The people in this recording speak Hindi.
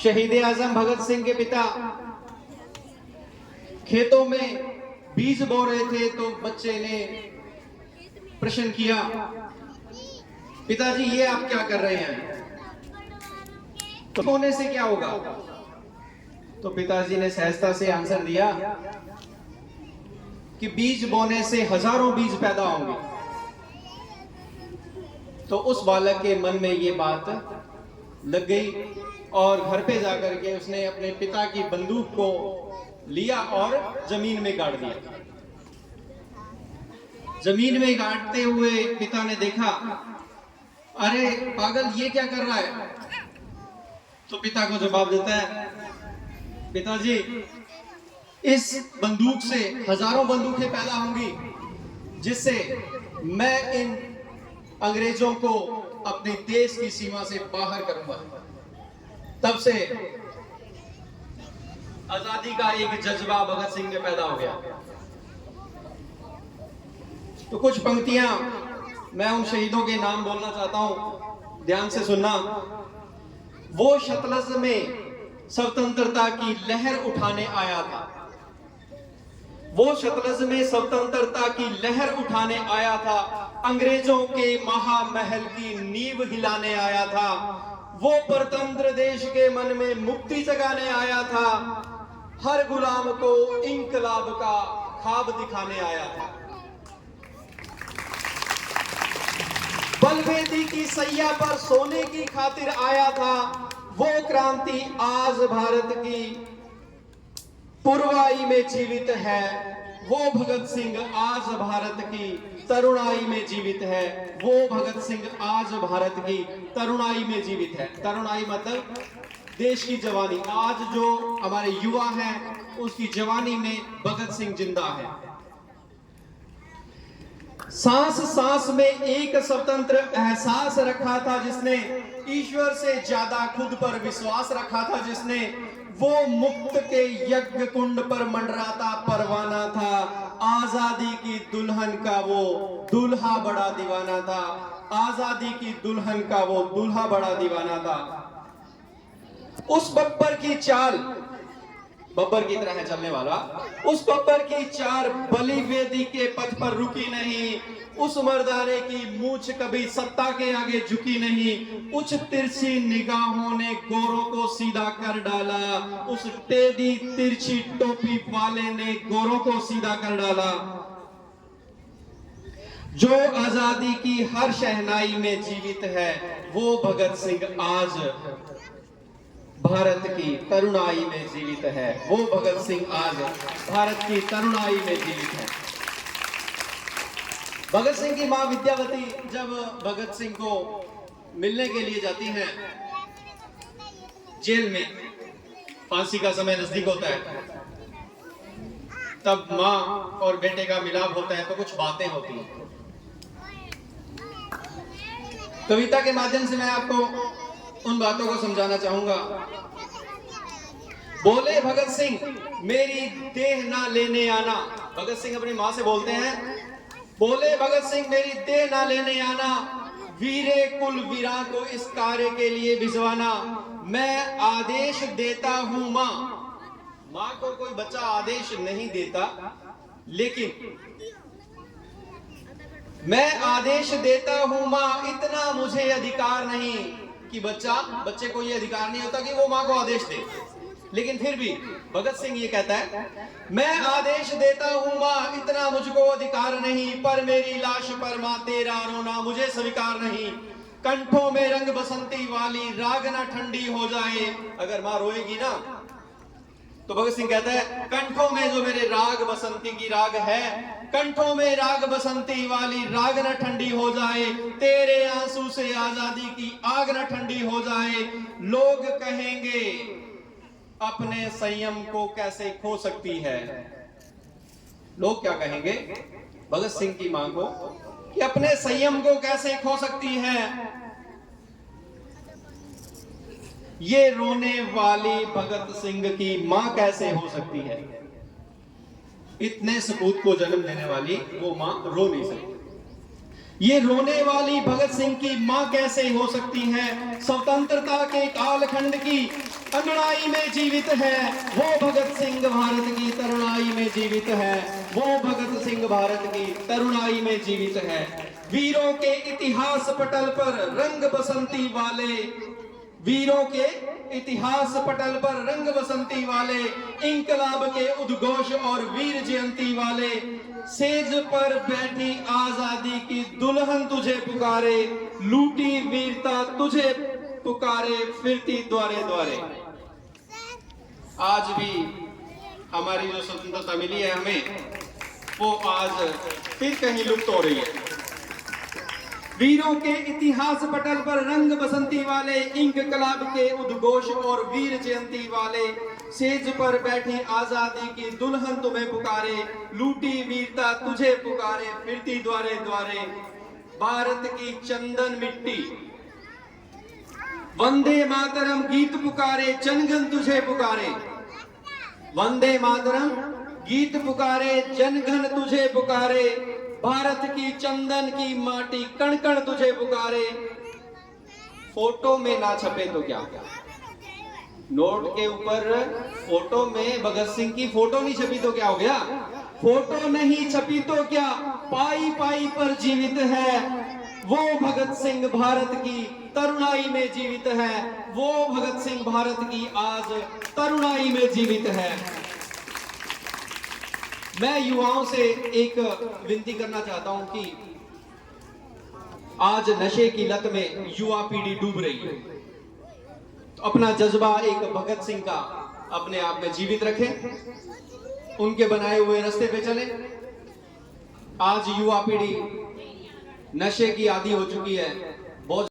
शहीद आजम भगत सिंह के पिता खेतों में बीज बो रहे थे तो बच्चे ने प्रश्न किया, पिताजी ये आप क्या कर रहे हैं, तो बोने से क्या होगा? तो पिताजी ने सहजता से आंसर दिया कि बीज बोने से हजारों बीज पैदा होंगे। तो उस बालक के मन में ये बात लग गई और घर पे जाकर के उसने अपने पिता की बंदूक को लिया और जमीन में गाड़ दिया। जमीन में गाड़ते हुए पिता ने देखा, अरे पागल ये क्या कर रहा है? तो पिता को जवाब देता है, पिताजी इस बंदूक से हजारों बंदूकें पैदा होंगी जिससे मैं इन अंग्रेजों को अपने देश की सीमा से बाहर करूंगा। तब से आजादी का एक जज्बा भगत सिंह में पैदा हो गया। तो कुछ पंक्तियां मैं उन शहीदों के नाम बोलना चाहता हूं, ध्यान से सुनना। वो शतलज में स्वतंत्रता की लहर उठाने आया था, वो शतलज में स्वतंत्रता की लहर उठाने आया था, अंग्रेजों के महामहल की नींव हिलाने आया था, वो परतंत्र देश के मन में मुक्ति जगाने आया था, हर गुलाम को इंकलाब का ख्वाब दिखाने आया था। बलवेदी की सैया पर सोने की खातिर आया था, वो क्रांति आज भारत की पुरवाई में जीवित है, वो भगत सिंह आज भारत की तरुणाई में जीवित है, वो भगत सिंह आज भारत की तरुणाई में जीवित है। तरुणाई मतलब देश की जवानी। आज जो हमारे युवा हैं उसकी जवानी में भगत सिंह जिंदा है। सांस सांस में एक स्वतंत्र एहसास रखा था जिसने, ईश्वर से ज्यादा खुद पर विश्वास रखा था जिसने, वो मुक्त के यज्ञ कुंड पर मंडराता परवाना था, आजादी की दुल्हन का वो दूल्हा बड़ा दीवाना था, आजादी की दुल्हन का वो दूल्हा बड़ा दीवाना था। उस बब्बर की चाल, बब्बर की तरह है चलने वाला, उस बब्बर की चाल बलिवेदी के पथ पर रुकी नहीं, उस मर्दाने की मूछ कभी सत्ता के आगे झुकी नहीं, उस तिरछी निगाहों ने गोरों को सीधा कर डाला, उस टेढ़ी तिरछी टोपी वाले ने गोरों को सीधा कर डाला। जो आजादी की हर शहनाई में जीवित है, वो भगत सिंह आज भारत की तरुणाई में जीवित है, वो भगत सिंह आज भारत की तरुणाई में जीवित है। भगत सिंह की मां विद्यावती जब भगत सिंह को मिलने के लिए जाती हैं जेल में, फांसी का समय नजदीक होता है, तब मां और बेटे का मिलाप होता है तो कुछ बातें होती हैं। कविता के माध्यम से मैं आपको उन बातों को समझाना चाहूंगा। बोले भगत सिंह मेरी देह ना लेने आना, भगत सिंह अपनी मां से बोलते हैं, बोले भगत सिंह मेरी देह ना लेने आना, वीरे कुल वीरा को इस कार्य के लिए भिजवाना, मैं आदेश देता हूं मां। मां को कोई बच्चा आदेश नहीं देता, लेकिन मैं आदेश देता हूं मां, इतना मुझे अधिकार नहीं कि बच्चे को ये अधिकार नहीं होता कि वो मां को आदेश दे, लेकिन फिर भी भगत सिंह ये कहता है, मैं आदेश देता हूं मां, इतना मुझको अधिकार नहीं, पर मेरी लाश पर मां तेरा रोना मुझे स्वीकार नहीं, कंठों में रंग बसंती वाली राग ना ठंडी हो जाए। अगर मां रोएगी ना तो भगत सिंह कहता है, कंठों में जो मेरे राग बसंती की राग है, कंठों में राग बसंती वाली राग न ठंडी हो जाए, तेरे आंसू से आजादी की आग न ठंडी हो जाए, लोग कहेंगे अपने संयम को कैसे खो सकती है। लोग क्या कहेंगे भगत सिंह की मां को कि अपने संयम को कैसे खो सकती है। ये रोने वाली भगत सिंह की मां कैसे हो सकती है? इतने सपूत को जन्म देने वाली वो मां रो नहीं सकती। ये रोने वाली भगत सिंह की मां कैसे हो सकती है? स्वतंत्रता के कालखंड की अंगड़ाई में जीवित है वो भगत सिंह, भारत की तरुणाई में जीवित है वो भगत सिंह, भारत की तरुणाई में जीवित है। वीरों के इतिहास पटल पर रंग बसंती वाले, वीरों के इतिहास पटल पर रंग बसंती वाले, इंकलाब के उद्घोष और वीर जयंती वाले, सेज पर बैठी आजादी की दुल्हन तुझे पुकारे, लूटी वीरता तुझे पुकारे, फिरती द्वारे द्वारे। आज भी हमारी जो स्वतंत्रता मिली है हमें, वो आज फिर कहीं लुप्त हो रही है। वीरों के इतिहास पटल पर रंग बसंती वाले, इंकलाब के उद्घोष और वीर जयंती वाले, सेज पर बैठी आजादी की दुल्हन तुम्हें पुकारे, लूटी वीरता तुझे पुकारे, फिरती द्वारे द्वारे। भारत की चंदन मिट्टी वंदे मातरम गीत पुकारे, जनगण तुझे पुकारे, वंदे मातरम गीत पुकारे, जनगण तुझे पुकारे, भारत की चंदन की माटी कण कण तुझे पुकारे। फोटो में ना छपे तो क्या, नोट के ऊपर फोटो में भगत सिंह की फोटो नहीं छपी तो क्या हो गया, फोटो नहीं छपी तो क्या, पाई पाई पर जीवित है वो भगत सिंह, भारत की तरुणाई में जीवित है वो भगत सिंह, भारत की आज तरुणाई में जीवित है। मैं युवाओं से एक विनती करना चाहता हूं कि आज नशे की लत में युवा पीढ़ी डूब रही है, तो अपना जज्बा एक भगत सिंह का अपने आप में जीवित रखें, उनके बनाए हुए रास्ते पे चलें। आज युवा पीढ़ी नशे की आदी हो चुकी है, बहुत